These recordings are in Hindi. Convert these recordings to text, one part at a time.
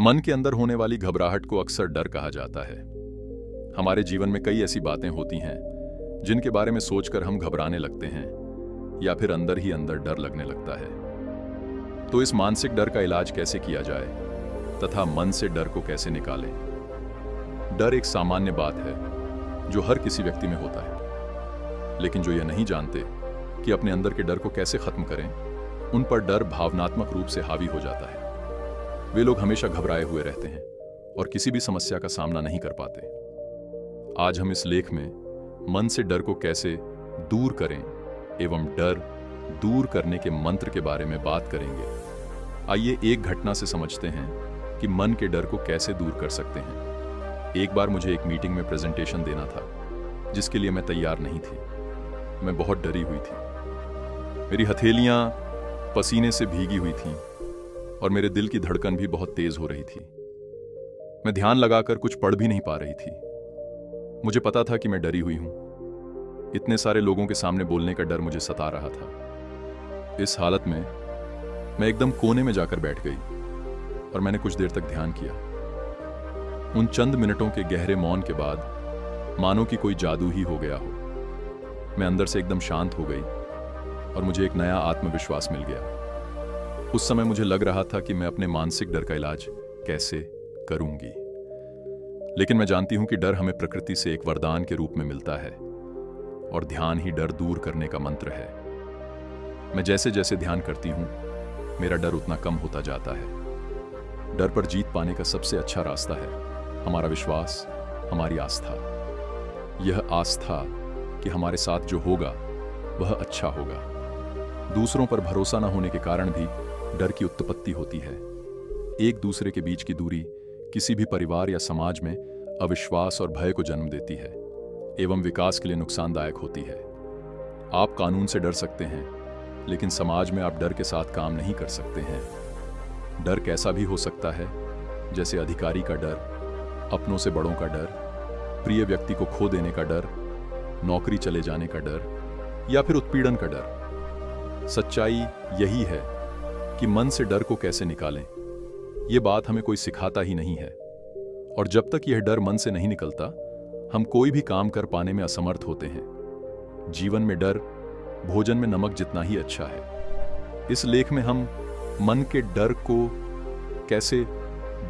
मन के अंदर होने वाली घबराहट को अक्सर डर कहा जाता है। हमारे जीवन में कई ऐसी बातें होती हैं जिनके बारे में सोचकर हम घबराने लगते हैं या फिर अंदर ही अंदर डर लगने लगता है। तो इस मानसिक डर का इलाज कैसे किया जाए तथा मन से डर को कैसे निकालें? डर एक सामान्य बात है जो हर किसी व्यक्ति में होता है, लेकिन जो यह नहीं जानते कि अपने अंदर के डर को कैसे खत्म करें, उन पर डर भावनात्मक रूप से हावी हो जाता है। वे लोग हमेशा घबराए हुए रहते हैं और किसी भी समस्या का सामना नहीं कर पाते। आज हम इस लेख में मन से डर को कैसे दूर करें एवं डर दूर करने के मंत्र के बारे में बात करेंगे। आइए एक घटना से समझते हैं कि मन के डर को कैसे दूर कर सकते हैं। एक बार मुझे एक मीटिंग में प्रेजेंटेशन देना था जिसके लिए मैं तैयार नहीं थी। मैं बहुत डरी हुई थी। मेरी हथेलियां पसीने से भीगी हुई थीं और मेरे दिल की धड़कन भी बहुत तेज हो रही थी। मैं ध्यान लगाकर कुछ पढ़ भी नहीं पा रही थी। मुझे पता था कि मैं डरी हुई हूं। इतने सारे लोगों के सामने बोलने का डर मुझे सता रहा था। इस हालत में मैं एकदम कोने में जाकर बैठ गई और मैंने कुछ देर तक ध्यान किया। उन चंद मिनटों के गहरे मौन के बाद मानो कि कोई जादू ही हो गया हो। मैं अंदर से एकदम शांत हो गई और मुझे एक नया आत्मविश्वास मिल गया। उस समय मुझे लग रहा था कि मैं अपने मानसिक डर का इलाज कैसे करूंगी। लेकिन मैं जानती हूं कि डर हमें प्रकृति से एक वरदान के रूप में मिलता है और ध्यान ही डर दूर करने का मंत्र है। मैं जैसे जैसे ध्यान करती हूं, मेरा डर उतना कम होता जाता है। डर पर जीत पाने का सबसे अच्छा रास्ता है हमारा विश्वास, हमारी आस्था। यह आस्था कि हमारे साथ जो होगा वह अच्छा होगा। दूसरों पर भरोसा न होने के कारण भी डर की उत्पत्ति होती है। एक दूसरे के बीच की दूरी किसी भी परिवार या समाज में अविश्वास और भय को जन्म देती है एवं विकास के लिए नुकसानदायक होती है। आप कानून से डर सकते हैं, लेकिन समाज में आप डर के साथ काम नहीं कर सकते हैं। डर कैसा भी हो सकता है, जैसे अधिकारी का डर, अपनों से बड़ों का डर, प्रिय व्यक्ति को खो देने का डर, नौकरी चले जाने का डर या फिर उत्पीड़न का डर। सच्चाई यही है कि मन से डर को कैसे निकालें, यह बात हमें कोई सिखाता ही नहीं है। और जब तक यह डर मन से नहीं निकलता, हम कोई भी काम कर पाने में असमर्थ होते हैं। जीवन में डर भोजन में नमक जितना ही अच्छा है। इस लेख में हम मन के डर को कैसे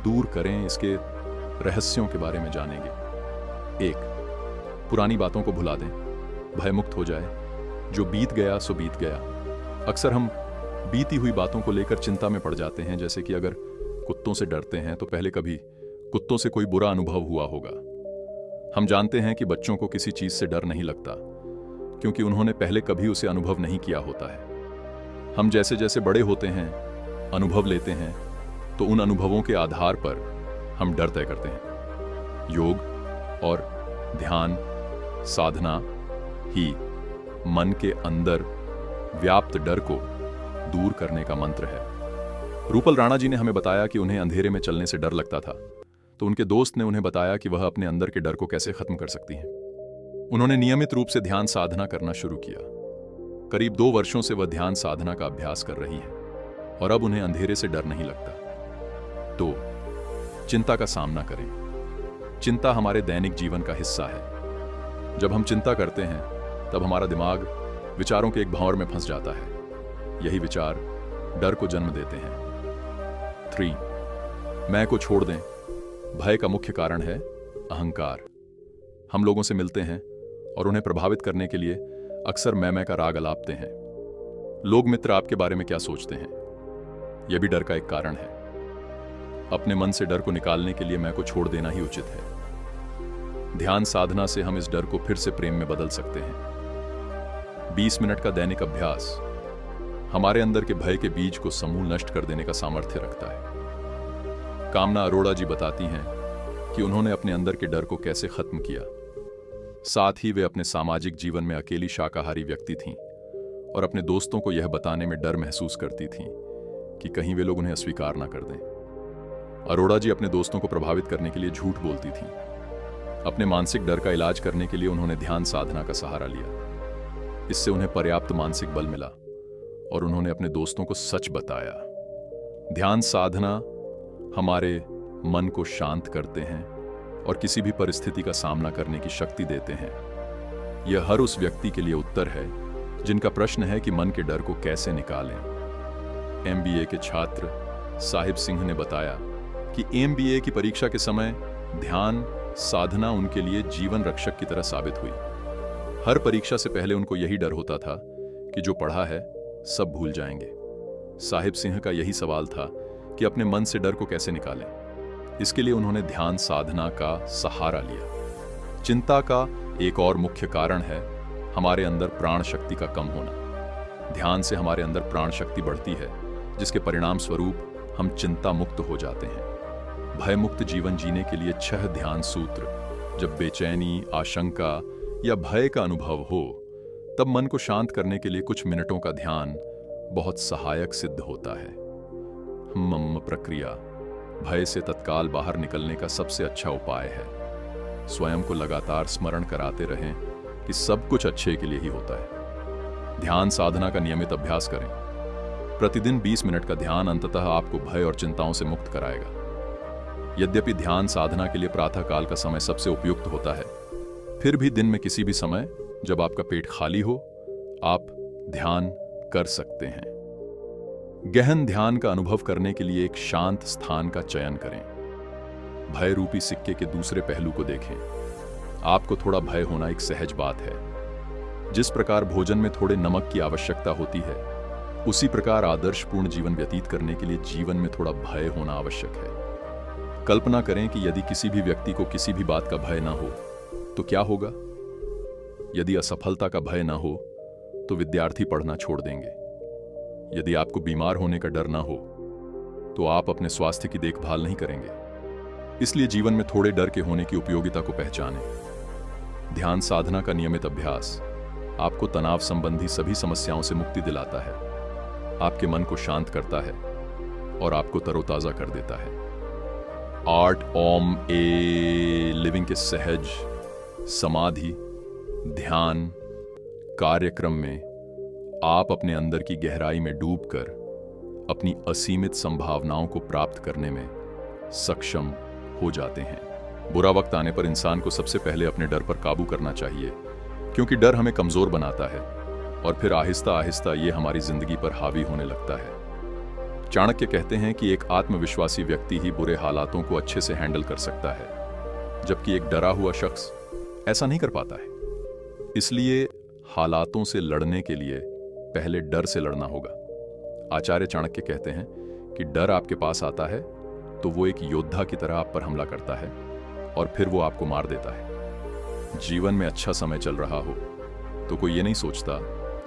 दूर करें, इसके रहस्यों के बारे में जानेंगे। 1. पुरानी बातों को भुला दें, भयमुक्त हो जाए। जो बीत गया सो बीत गया। अक्सर हम बीती हुई बातों को लेकर चिंता में पड़ जाते हैं। जैसे कि अगर कुत्तों से डरते हैं तो पहले कभी कुत्तों से कोई बुरा अनुभव हुआ होगा। हम जानते हैं कि बच्चों को किसी चीज से डर नहीं लगता क्योंकि उन्होंने पहले कभी उसे अनुभव नहीं किया होता है। हम जैसे जैसे बड़े होते हैं, अनुभव लेते हैं, तो उन अनुभवों के आधार पर हम डर तय करते हैं। योग और ध्यान साधना ही मन के अंदर व्याप्त डर को दूर करने का मंत्र है। रूपल राणा जी ने हमें बताया कि उन्हें अंधेरे में चलने से डर लगता था, तो उनके दोस्त ने उन्हें बताया कि वह अपने अंदर के डर को कैसे खत्म कर सकती हैं। उन्होंने नियमित रूप से ध्यान साधना करना शुरू किया। करीब 2 वर्षों से वह ध्यान साधना का अभ्यास कर रही है और अब उन्हें अंधेरे से डर नहीं लगता। तो चिंता का सामना करें। चिंता हमारे दैनिक जीवन का हिस्सा है। जब हम चिंता करते हैं तब हमारा दिमाग विचारों के एक भंवर में फंस जाता है। यही विचार डर को जन्म देते हैं। 3. मैं को छोड़ दें। भय का मुख्य कारण है अहंकार। हम लोगों से मिलते हैं और उन्हें प्रभावित करने के लिए अक्सर मैं का राग अलापते हैं। लोग मित्र आपके बारे में क्या सोचते हैं, यह भी डर का एक कारण है। अपने मन से डर को निकालने के लिए मैं को छोड़ देना ही उचित है। ध्यान साधना से हम इस डर को फिर से प्रेम में बदल सकते हैं। 20 मिनट का दैनिक अभ्यास हमारे अंदर के भय के बीज को समूल नष्ट कर देने का सामर्थ्य रखता है। कामना अरोड़ा जी बताती हैं कि उन्होंने अपने अंदर के डर को कैसे खत्म किया। साथ ही वे अपने सामाजिक जीवन में अकेली शाकाहारी व्यक्ति थीं और अपने दोस्तों को यह बताने में डर महसूस करती थीं कि कहीं वे लोग उन्हें अस्वीकार ना कर दें। अरोड़ा जी अपने दोस्तों को प्रभावित करने के लिए झूठ बोलती थीं। अपने मानसिक डर का इलाज करने के लिए उन्होंने ध्यान साधना का सहारा लिया। इससे उन्हें पर्याप्त मानसिक बल मिला और उन्होंने अपने दोस्तों को सच बताया। ध्यान साधना हमारे मन को शांत करते हैं और किसी भी परिस्थिति का सामना करने की शक्ति देते हैं। यह हर उस व्यक्ति के लिए उत्तर है जिनका प्रश्न है कि मन के डर को कैसे निकालें। MBA के छात्र साहिब सिंह ने बताया कि MBA की परीक्षा के समय ध्यान साधना उनके लिए जीवन रक्षक की तरह साबित हुई। हर परीक्षा से पहले उनको यही डर होता था कि जो पढ़ा है सब भूल जाएंगे। साहिब सिंह का यही सवाल था कि अपने मन से डर को कैसे निकालें। इसके लिए उन्होंने ध्यान साधना का सहारा लिया। चिंता का एक और मुख्य कारण है हमारे अंदर प्राण शक्ति का कम होना। ध्यान से हमारे अंदर प्राण शक्ति बढ़ती है, जिसके परिणाम स्वरूप हम चिंता मुक्त हो जाते हैं। भय मुक्त जीवन जीने के लिए 6 ध्यान सूत्र। जब बेचैनी, आशंका या भय का अनुभव हो, तब मन को शांत करने के लिए कुछ मिनटों का ध्यान बहुत सहायक सिद्ध होता है। मम प्रक्रिया भय से तत्काल बाहर निकलने का सबसे अच्छा उपाय है। स्वयं को लगातार स्मरण कराते रहें कि सब कुछ अच्छे के लिए ही होता है। ध्यान साधना का नियमित अभ्यास करें। प्रतिदिन 20 मिनट का ध्यान अंततः आपको भय और चिंताओं से मुक्त कराएगा। यद्यपि ध्यान साधना के लिए प्रातःकाल का समय सबसे उपयुक्त होता है, फिर भी दिन में किसी भी समय जब आपका पेट खाली हो, आप ध्यान कर सकते हैं। गहन ध्यान का अनुभव करने के लिए एक शांत स्थान का चयन करें। भय रूपी सिक्के के दूसरे पहलू को देखें। आपको थोड़ा भय होना एक सहज बात है। जिस प्रकार भोजन में थोड़े नमक की आवश्यकता होती है, उसी प्रकार आदर्शपूर्ण जीवन व्यतीत करने के लिए जीवन में थोड़ा भय होना आवश्यक है। कल्पना करें कि यदि किसी भी व्यक्ति को किसी भी बात का भय ना हो तो क्या होगा? यदि असफलता का भय ना हो तो विद्यार्थी पढ़ना छोड़ देंगे। यदि आपको बीमार होने का डर ना हो तो आप अपने स्वास्थ्य की देखभाल नहीं करेंगे। इसलिए जीवन में थोड़े डर के होने की उपयोगिता को पहचानें। ध्यान साधना का नियमित अभ्यास आपको तनाव संबंधी सभी समस्याओं से मुक्ति दिलाता है, आपके मन को शांत करता है और आपको तरोताजा कर देता है। आर्ट ऑम ए लिविंग के सहज समाधि ध्यान कार्यक्रम में आप अपने अंदर की गहराई में डूबकर अपनी असीमित संभावनाओं को प्राप्त करने में सक्षम हो जाते हैं। बुरा वक्त आने पर इंसान को सबसे पहले अपने डर पर काबू करना चाहिए, क्योंकि डर हमें कमजोर बनाता है और फिर आहिस्ता आहिस्ता ये हमारी जिंदगी पर हावी होने लगता है। चाणक्य कहते हैं कि एक आत्मविश्वासी व्यक्ति ही बुरे हालातों को अच्छे से हैंडल कर सकता है, जबकि एक डरा हुआ शख्स ऐसा नहीं कर पाता है। इसलिए हालातों से लड़ने के लिए पहले डर से लड़ना होगा। आचार्य चाणक्य कहते हैं कि डर आपके पास आता है तो वो एक योद्धा की तरह आप पर हमला करता है और फिर वो आपको मार देता है। जीवन में अच्छा समय चल रहा हो तो कोई ये नहीं सोचता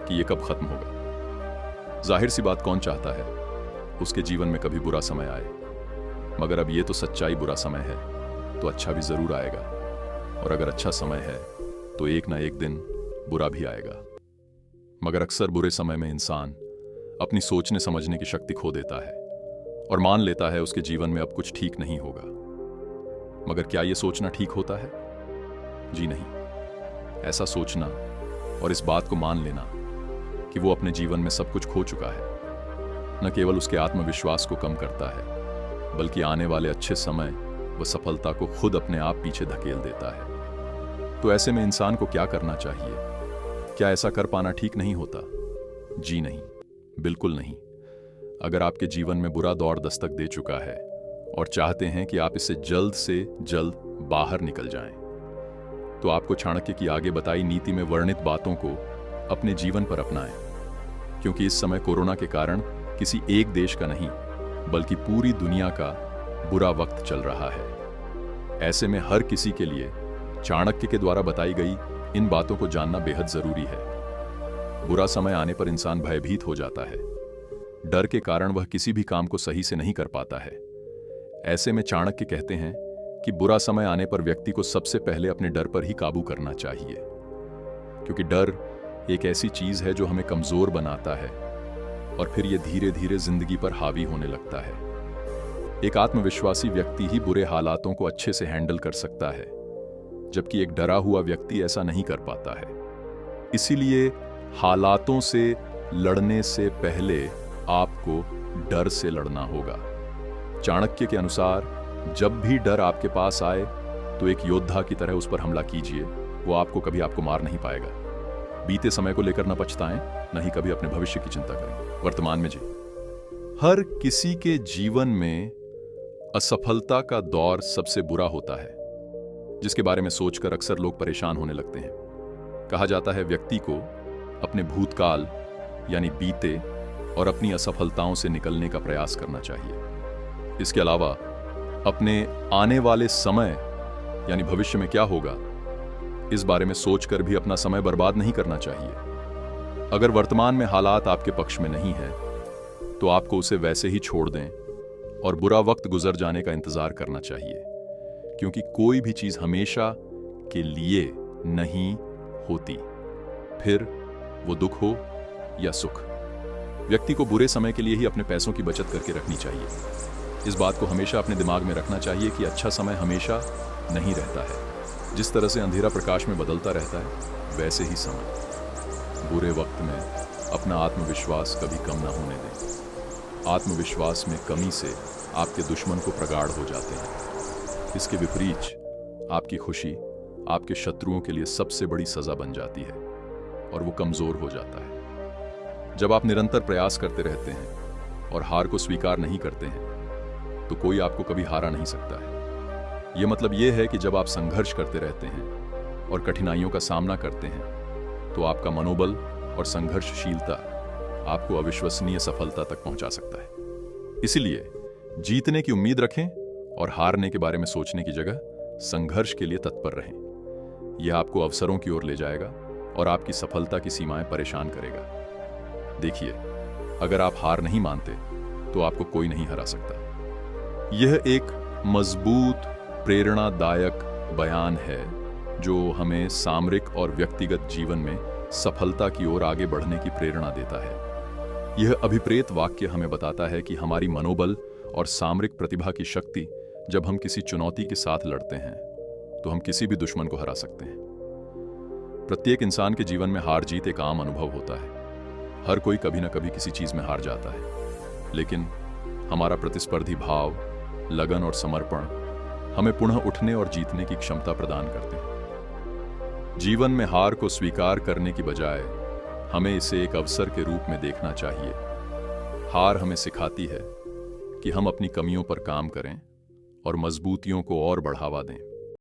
कि ये कब खत्म होगा। जाहिर सी बात, कौन चाहता है उसके जीवन में कभी बुरा समय आए? मगर अब ये तो सच्चाई, बुरा समय है तो अच्छा भी जरूर आएगा, और अगर अच्छा समय है तो एक ना एक दिन बुरा भी आएगा। मगर अक्सर बुरे समय में इंसान अपनी सोचने समझने की शक्ति खो देता है और मान लेता है उसके जीवन में अब कुछ ठीक नहीं होगा। मगर क्या यह सोचना ठीक होता है? जी नहीं। ऐसा सोचना और इस बात को मान लेना कि वो अपने जीवन में सब कुछ खो चुका है, न केवल उसके आत्मविश्वास को कम करता है, बल्कि आने वाले अच्छे समय व सफलता को खुद अपने आप पीछे धकेल देता है। तो ऐसे में इंसान को क्या करना चाहिए? क्या ऐसा कर पाना ठीक नहीं होता? जी नहीं, बिल्कुल नहीं। अगर आपके जीवन में बुरा दौर दस्तक दे चुका है और चाहते हैं कि आप इससे जल्द से जल्द बाहर निकल जाएं, तो आपको चाणक्य की आगे बताई नीति में वर्णित बातों को अपने जीवन पर अपनाएं, क्योंकि इस समय कोरोना के कारण किसी एक देश का नहीं बल्कि पूरी दुनिया का बुरा वक्त चल रहा है। ऐसे में हर किसी के लिए चाणक्य के द्वारा बताई गई इन बातों को जानना बेहद जरूरी है। बुरा समय आने पर इंसान भयभीत हो जाता है। डर के कारण वह किसी भी काम को सही से नहीं कर पाता है। ऐसे में चाणक्य कहते हैं कि बुरा समय आने पर व्यक्ति को सबसे पहले अपने डर पर ही काबू करना चाहिए, क्योंकि डर एक ऐसी चीज है जो हमें कमजोर बनाता है और फिर यह धीरे धीरे जिंदगी पर हावी होने लगता है। एक आत्मविश्वासी व्यक्ति ही बुरे हालातों को अच्छे से हैंडल कर सकता है, जबकि एक डरा हुआ व्यक्ति ऐसा नहीं कर पाता है। इसीलिए हालातों से लड़ने से पहले आपको डर से लड़ना होगा। चाणक्य के अनुसार जब भी डर आपके पास आए तो एक योद्धा की तरह उस पर हमला कीजिए। वो आपको कभी आपको मार नहीं पाएगा। बीते समय को लेकर न पछताएं, न ही कभी अपने भविष्य की चिंता करें। वर्तमान में जी। हर किसी के जीवन में असफलता का दौर सबसे बुरा होता है, जिसके बारे में सोचकर अक्सर लोग परेशान होने लगते हैं। कहा जाता है व्यक्ति को अपने भूतकाल यानी बीते और अपनी असफलताओं से निकलने का प्रयास करना चाहिए। इसके अलावा अपने आने वाले समय यानी भविष्य में क्या होगा, इस बारे में सोचकर भी अपना समय बर्बाद नहीं करना चाहिए। अगर वर्तमान में हालात आपके पक्ष में नहीं है तो आपको उसे वैसे ही छोड़ दें और बुरा वक्त गुजर जाने का इंतजार करना चाहिए, क्योंकि कोई भी चीज हमेशा के लिए नहीं होती, फिर वो दुख हो या सुख। व्यक्ति को बुरे समय के लिए ही अपने पैसों की बचत करके रखनी चाहिए। इस बात को हमेशा अपने दिमाग में रखना चाहिए कि अच्छा समय हमेशा नहीं रहता है। जिस तरह से अंधेरा प्रकाश में बदलता रहता है, वैसे ही समय। बुरे वक्त में अपना आत्मविश्वास कभी कम ना होने दें। आत्मविश्वास में कमी से आपके दुश्मन को प्रगाढ़ हो जाते हैं। इसके विपरीत आपकी खुशी आपके शत्रुओं के लिए सबसे बड़ी सजा बन जाती है और वो कमजोर हो जाता है। जब आप निरंतर प्रयास करते रहते हैं और हार को स्वीकार नहीं करते हैं तो कोई आपको कभी हारा नहीं सकता है। ये मतलब ये है कि जब आप संघर्ष करते रहते हैं और कठिनाइयों का सामना करते हैं तो आपका मनोबल और संघर्षशीलता आपको अविश्वसनीय सफलता तक पहुंचा सकता है। इसीलिए जीतने की उम्मीद रखें और हारने के बारे में सोचने की जगह संघर्ष के लिए तत्पर रहें। यह आपको अवसरों की ओर ले जाएगा और आपकी सफलता की सीमाएं परेशान करेगा। देखिए, अगर आप हार नहीं मानते तो आपको कोई नहीं हरा सकता। यह एक मजबूत प्रेरणादायक बयान है जो हमें सामरिक और व्यक्तिगत जीवन में सफलता की ओर आगे बढ़ने की प्रेरणा देता है। यह अभिप्रेत वाक्य हमें बताता है कि हमारी मनोबल और सामरिक प्रतिभा की शक्ति, जब हम किसी चुनौती के साथ लड़ते हैं तो हम किसी भी दुश्मन को हरा सकते हैं। प्रत्येक इंसान के जीवन में हार जीत एक आम अनुभव होता है। हर कोई कभी ना कभी किसी चीज में हार जाता है, लेकिन हमारा प्रतिस्पर्धी भाव, लगन और समर्पण हमें पुनः उठने और जीतने की क्षमता प्रदान करते हैं। जीवन में हार को स्वीकार करने की बजाय हमें इसे एक अवसर के रूप में देखना चाहिए। हार हमें सिखाती है कि हम अपनी कमियों पर काम करें और मजबूतियों को और बढ़ावा दें।